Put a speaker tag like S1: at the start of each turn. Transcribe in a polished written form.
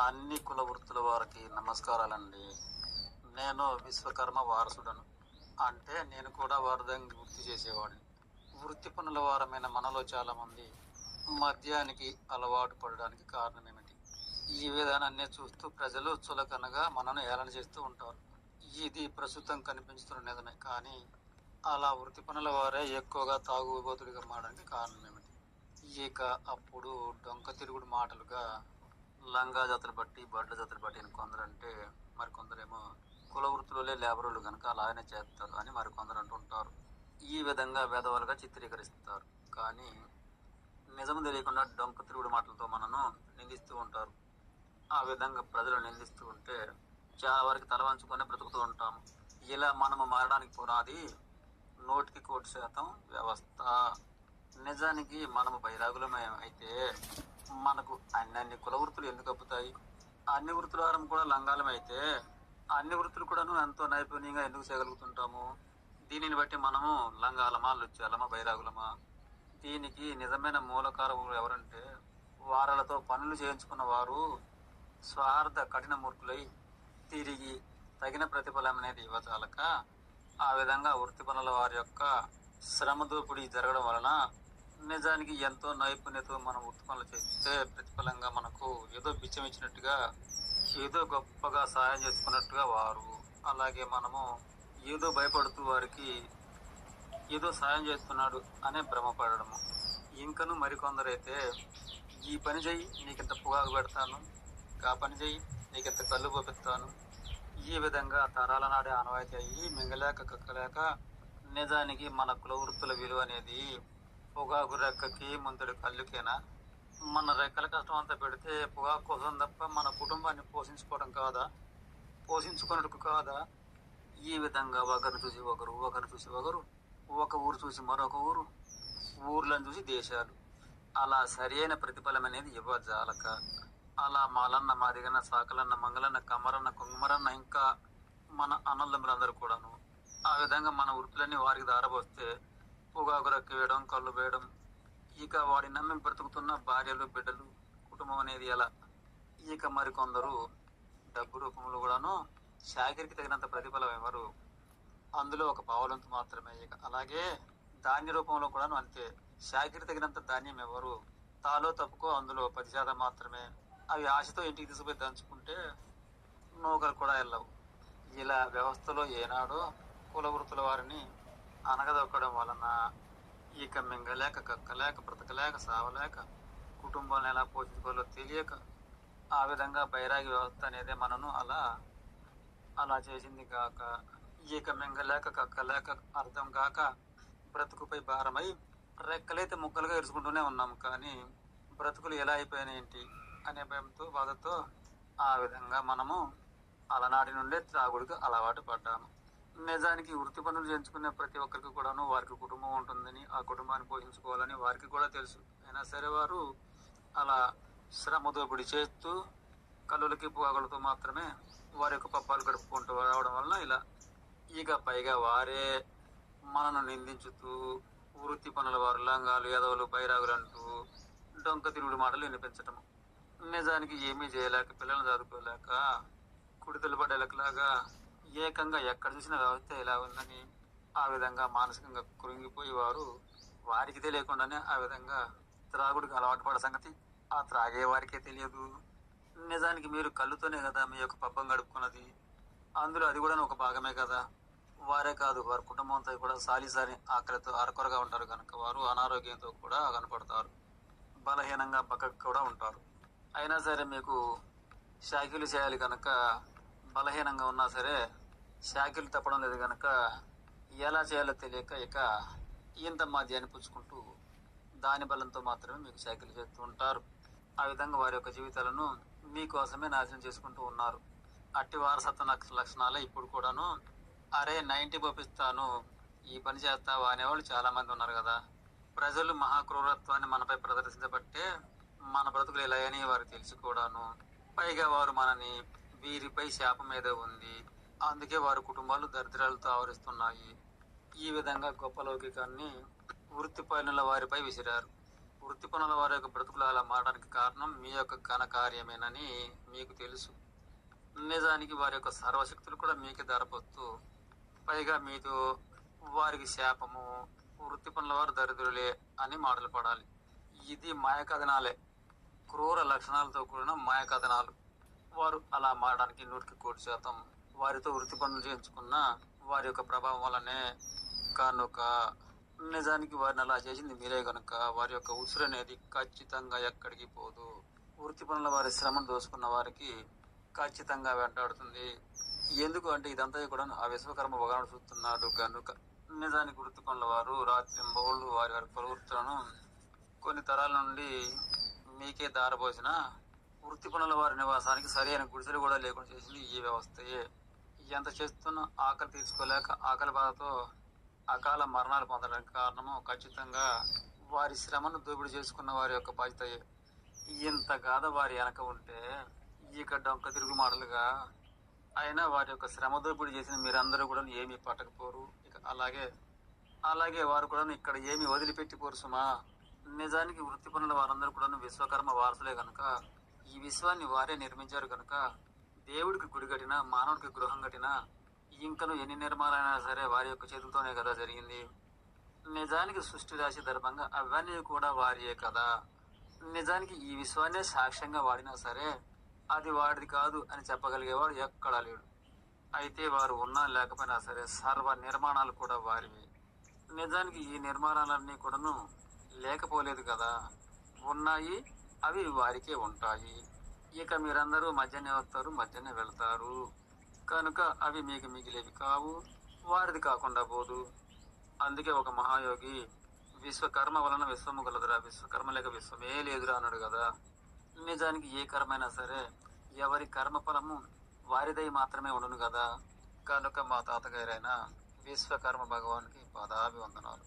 S1: అన్ని కుల వృత్తుల వారికి నమస్కారాలండి. నేను విశ్వకర్మ వారసుడను. అంటే నేను కూడా వరదంగి వృత్తి చేసేవాడిని. వృత్తి పనుల వారమైన మనలో చాలా మంది మద్యానికి అలవాటు పడడానికి కారణం ఏమిటి? ఈ విధానాన్ని చూస్తూ ప్రజలు చులకనగా మనను ఏలన చేస్తూ ఉంటారు. ఇది ప్రస్తుతం కనిపించుతున్న నిజమే. కానీ అలా వృత్తి పనుల వారే ఎక్కువగా తాగుబోతుడిగా మారడానికి కారణం ఏమిటి? ఇక అప్పుడు డొంక తిరుగుడు మాటలుగా లంగా జాతలు బట్టి బడ్ల జాతలు బట్టి అని కొందరంటే, మరికొందరేమో కుల వృత్తులే లేబరులు కనుక అలాగనే చేస్తారు అని మరికొందరు అంటుంటారు. ఈ విధంగా భేదవాలుగా చిత్రీకరిస్తారు. కానీ నిజం తెలియకుండా డొంక తిరుగుడు మాటలతో మనను నిందిస్తూ ఉంటారు. ఆ విధంగా ప్రజలు నిందిస్తూ ఉంటే చాలా వరకు తలవంచుకొని బ్రతుకుతూ ఉంటాము. ఇలా మనము మారడానికి పునాది 100% వ్యవస్థ. నిజానికి మనము బైరాగులమే అయితే మనకు అన్ని కుల వృత్తులు ఎందుకు అప్పుతాయి? అన్ని వృత్తుల వారం కూడా లంగాలమైతే అన్ని వృత్తులు కూడాను ఎంతో నైపుణ్యంగా ఎందుకు చేయగలుగుతుంటాము? దీనిని బట్టి మనము లంగాలమా, లుచ్చాలమా, బైరాగులమా? దీనికి నిజమైన మూలకారకులు ఎవరంటే వారలతో పనులు చేయించుకున్న వారు స్వార్థ కఠిన మూర్ఖులై తిరిగి తగిన ప్రతిఫలం అనేది ఇవ్వచాలక ఆ విధంగా వృత్తి పనుల వారి యొక్క శ్రమ దోపిడీ జరగడం వలన నిజానికి ఎంతో నైపుణ్యతో మనం వృత్తి పనులు చేస్తే ప్రతిఫలంగా మనకు ఏదో బిచ్చం ఇచ్చినట్టుగా, ఏదో గొప్పగా సాయం చేసుకున్నట్టుగా వారు, అలాగే మనము ఏదో భయపడుతూ వారికి ఏదో సాయం చేస్తున్నాడు అనే భ్రమపడము. ఇంకను మరికొందరైతే ఈ పని చెయ్యి నీకింత పొగాకు పెడతాను, ఆ పని చెయ్యి నీకింత కళ్ళు పోపిస్తాను, ఈ విధంగా తరాల నాడే ఆనవాయితీ అయ్యి మింగలేక కక్కలేక నిజానికి మన కుల వృత్తుల విలువ అనేది పొగాకు రెక్కకి ముందడి కళ్ళుకేనా? మన రెక్కల కష్టం అంతా పెడితే పొగాకు కోసం తప్ప మన కుటుంబాన్ని పోషించుకోవడం కాదా? పోషించుకున్నట్టు కాదా? ఈ విధంగా ఒకరిని చూసి ఒకరు, ఒకరు చూసి ఒకరు, ఒక ఊరు చూసి మరొక ఊరు, ఊర్లను చూసి దేశాలు, అలా సరైన ప్రతిఫలం అనేది ఇవ్వజాలక అలా మాలన్న, మాదిగన్న, సాకలన్న, మంగళన్న, కమ్మరన్న, కుంగమరన్న, ఇంకా మన అన్నదమ్ములందరూ కూడాను ఆ విధంగా మన వృత్తులన్నీ వారికి దారబోస్తే పొగాకు రక్కి వేయడం, కళ్ళు వేయడం, ఇక వాడి నమ్మి బ్రతుకుతున్న భార్యలు, బిడ్డలు, కుటుంబం అనేది ఎలా? ఇక మరికొందరు డబ్బు రూపంలో కూడాను శాఖరికి తగినంత ప్రతిఫలం ఎవరు? అందులో ఒక పావులంతు మాత్రమే. ఇక అలాగే ధాన్య రూపంలో కూడాను అంతే. శాఖరికి తగినంత ధాన్యం ఎవరు? తాలో తప్పుకో అందులో 10% మాత్రమే. అవి ఆశతో ఇంటికి తీసుకుపోయి దంచుకుంటే నూకలు కూడా వెళ్ళవు. ఇలా వ్యవస్థలో ఏనాడో కుల వృత్తుల వారిని అనగదొక్కడం వలన ఇక మింగలేక కక్కలేక బ్రతకలేక సావలేక కుటుంబాలను ఎలా పోషించుకోవాలో తెలియక ఆ విధంగా బైరాగి వ్యవస్థ అనేది మనను అలా చేసింది కాక, ఇక మింగలేక కక్కలేక అర్థం కాక బ్రతుకుపై భారమై రెక్కలైతే ముక్కలుగా ఇరుచుకుంటూనే ఉన్నాము. కానీ బ్రతుకులు ఎలా అయిపోయినాయేంటి అనే భయంతో, బాధతో ఆ విధంగా మనము అలనాటి నుండే త్రాగుడికి అలవాటు పడ్డాము. నిజానికి వృత్తి పనులు చేయించుకునే ప్రతి ఒక్కరికి కూడాను వారికి కుటుంబం ఉంటుందని, ఆ కుటుంబాన్ని పోషించుకోవాలని వారికి కూడా తెలుసు. అయినా సరే వారు అలా శ్రమ దోపిడీ చేస్తూ కళ్ళులకి పొగలతో మాత్రమే వారి యొక్క పప్పాలు గడుపుకుంటూ రావడం వలన ఇలా ఇక పైగా వారే మనను నిందించుతూ వృత్తి పనుల వారు లంగాలు, ఎదవలు, బైరాగులు అంటూ డొంక తిరుగుడు మాటలు వినిపించటం. నిజానికి ఏమీ చేయలేక, పిల్లలను చదువుకోలేక, కుడితలు పడేలాగా ఏకంగా ఎక్కడ చూసిన వ్యవస్థ ఎలా ఉందని ఆ విధంగా మానసికంగా కృంగిపోయి వారికి తెలియకుండానే ఆ విధంగా త్రాగుడికి అలవాటు పడే సంగతి ఆ త్రాగే వారికే తెలియదు. నిజానికి మీరు కళ్ళుతోనే కదా మీ యొక్క పబ్బం గడుపుకున్నది. అందులో అది కూడా ఒక భాగమే కదా. వారే కాదు, వారి కుటుంబంతో కూడా సాలిసారి ఆకలితో అరకొరగా ఉంటారు కనుక వారు అనారోగ్యంతో కూడా కనపడతారు, బలహీనంగా పక్కకు కూడా ఉంటారు. అయినా సరే మీకు షాకిలు చేయాలి కనుక బలహీనంగా ఉన్నా సరే షాకిలు తప్పడం లేదు కనుక ఎలా చేయాలో తెలియక ఇక ఇంత మద్యాన్ని పుచ్చుకుంటూ దాని బలంతో మాత్రమే మీకు షాకిలు చేస్తూ ఉంటారు. ఆ విధంగా వారి యొక్క జీవితాలను మీకోసమే నాశనం చేసుకుంటూ ఉన్నారు. అట్టి వారసత్వ లక్షణాలే ఇప్పుడు కూడాను అరే 90 పంపిస్తాను ఈ పని చేస్తావా అనేవాళ్ళు చాలా మంది ఉన్నారు కదా. ప్రజలు మహాక్రూరత్వాన్ని మనపై ప్రదర్శించబట్టే మన బ్రతుకులు ఎలా అని వారు తెలిసి కూడాను పైగా వారు మనని వీరిపై శాపం మీద ఉంది, అందుకే వారి కుటుంబాలు దరిద్రాలతో ఆవరిస్తున్నాయి. ఈ విధంగా గొప్ప లౌకికాన్ని వృత్తి పనుల వారిపై విసిరారు. వృత్తి పనుల వారి యొక్క బ్రతుకులు అలా మారడానికి కారణం మీ యొక్క ఘనకార్యమేనని మీకు తెలుసు. నిజానికి వారి యొక్క సర్వశక్తులు కూడా మీకే ధరపొత్తు, పైగా మీతో వారికి శాపము, వృత్తి పనుల వారు దరిద్రులే అని మాటలు పడాలి. ఇది మాయ కథనాలే, క్రూర లక్షణాలతో కూడిన మాయ కథనాలు. వారు అలా మారడానికి 100% వారితో వృత్తి పనులు చేయించుకున్న వారి యొక్క ప్రభావం వల్లనే. కనుక నిజానికి వారిని అలా చేసింది మీరే కనుక వారి యొక్క ఉసురు అనేది ఖచ్చితంగా ఎక్కడికి పోదు. వృత్తి పనుల వారి శ్రమను దోసుకున్న వారికి ఖచ్చితంగా వెంటాడుతుంది. ఎందుకు అంటే ఇదంతా కూడా ఆ విశ్వకర్మ భగవానుడు చూస్తున్నాడు కనుక. నిజానికి వృత్తి పనుల వారు రాత్రింబౌళ్ళు వారి వారి ప్రవృత్తులను కొన్ని తరాల నుండి మీకే దారపోసిన వృత్తి పనుల వారి నివాసానికి సరైన గుడిసెలు కూడా లేకుండా చేసింది ఈ వ్యవస్థయే. ఎంత చేస్తున్న ఆకలి తీర్చుకోలేక ఆకలి బాధతో అకాల మరణాలు పొందడానికి కారణము ఖచ్చితంగా వారి శ్రమను దోపిడీ చేసుకున్న వారి యొక్క బాధ్యతయే. ఇంత గాథ వారి వెనక ఉంటే ఇక డొంక తిరుగు మాటలుగా అయినా వారి యొక్క శ్రమ దోపిడీ చేసిన మీరందరూ కూడా ఏమీ పట్టకపోరు. ఇక అలాగే వారు కూడా ఇక్కడ ఏమీ వదిలిపెట్టిపోరు సుమా. నిజానికి వృత్తి పనుల వారందరూ కూడా విశ్వకర్మ వారసులే కనుక, ఈ విశ్వాన్ని వారే నిర్మించారు కనుక దేవుడికి గుడి కట్టినా మానవుడికి గృహం కట్టినా ఇంకను ఎన్ని నిర్మాణాలైనా సరే వారి యొక్క చేతులతోనే కదా జరిగింది. నిజానికి సృష్టి రాశి ధర్మంగా అవన్నీ కూడా వారియే కదా. నిజానికి ఈ విశ్వాన్నే సాక్ష్యంగా వాడినా సరే అది వాడిది కాదు అని చెప్పగలిగేవాడు ఎక్కడా లేడు. అయితే వారు ఉన్నా లేకపోయినా సరే సర్వ నిర్మాణాలు కూడా వారివి. నిజానికి ఈ నిర్మాణాలన్నీ కూడాను లేకపోలేదు కదా, ఉన్నాయి, అవి వారికే ఉంటాయి. ఇక మీరందరూ మధ్యనే వస్తారు, మధ్యనే వెళ్తారు కనుక అవి మీకు మిగిలేవి కావు, వారిది కాకుండా పోదు. అందుకే ఒక మహాయోగి విశ్వకర్మ వలన విశ్వము గలదురా, విశ్వకర్మ లేక విశ్వమే లేదురా అన్నాడు కదా. నిజానికి ఏ కర్మైనా సరే ఎవరి కర్మ ఫలము వారిదై మాత్రమే ఉండును కదా. కనుక మా తాతగారైన విశ్వకర్మ భగవానికి పాదాభివందనాలు.